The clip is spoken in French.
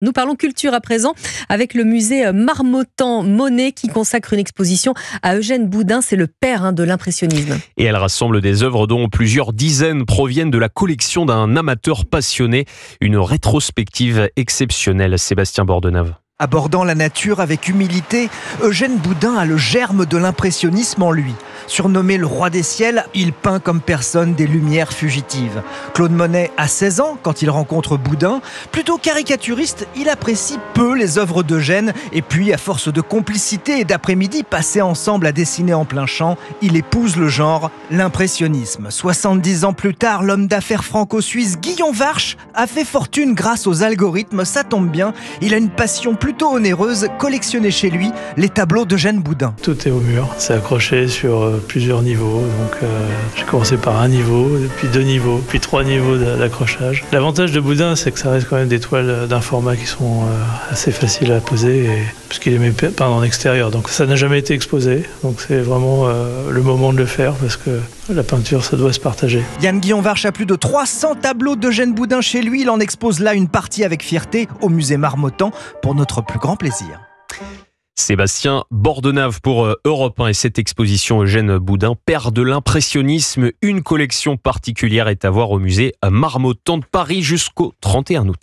Nous parlons culture à présent avec le musée Marmottan-Monet qui consacre une exposition à Eugène Boudin, c'est le père de l'impressionnisme. Et elle rassemble des œuvres dont plusieurs dizaines proviennent de la collection d'un amateur passionné. Une rétrospective exceptionnelle, Sébastien Bordenave. Abordant la nature avec humilité, Eugène Boudin a le germe de l'impressionnisme en lui. Surnommé le roi des ciels, il peint comme personne des lumières fugitives. Claude Monet a 16 ans quand il rencontre Boudin. Plutôt caricaturiste, il apprécie peu les œuvres d'Eugène. Et puis, à force de complicité et d'après-midi passés ensemble à dessiner en plein champ, il épouse le genre, l'impressionnisme. 70 ans plus tard, l'homme d'affaires franco-suisse Guillaume Warch a fait fortune grâce aux algorithmes. Ça tombe bien, il a une passion plutôt onéreuse, collectionner chez lui les tableaux d'Eugène Boudin. Tout est au mur, c'est accroché sur plusieurs niveaux. Donc j'ai commencé par un niveau, puis 2 niveaux, puis 3 niveaux d'accrochage. L'avantage de Boudin, c'est que ça reste quand même des toiles d'un format qui sont assez faciles à poser, puisqu'il aimait peindre en extérieur. Donc ça n'a jamais été exposé, donc c'est vraiment le moment de le faire, parce que la peinture, ça doit se partager. Yann Guillaume Warch a plus de 300 tableaux d'Eugène Boudin chez lui. Il en expose là une partie avec fierté au musée Marmottan pour notre plus grand plaisir. Sébastien Bordenave pour Europe 1 et cette exposition Eugène Boudin, père de l'impressionnisme. Une collection particulière est à voir au musée Marmottan de Paris jusqu'au 31 août.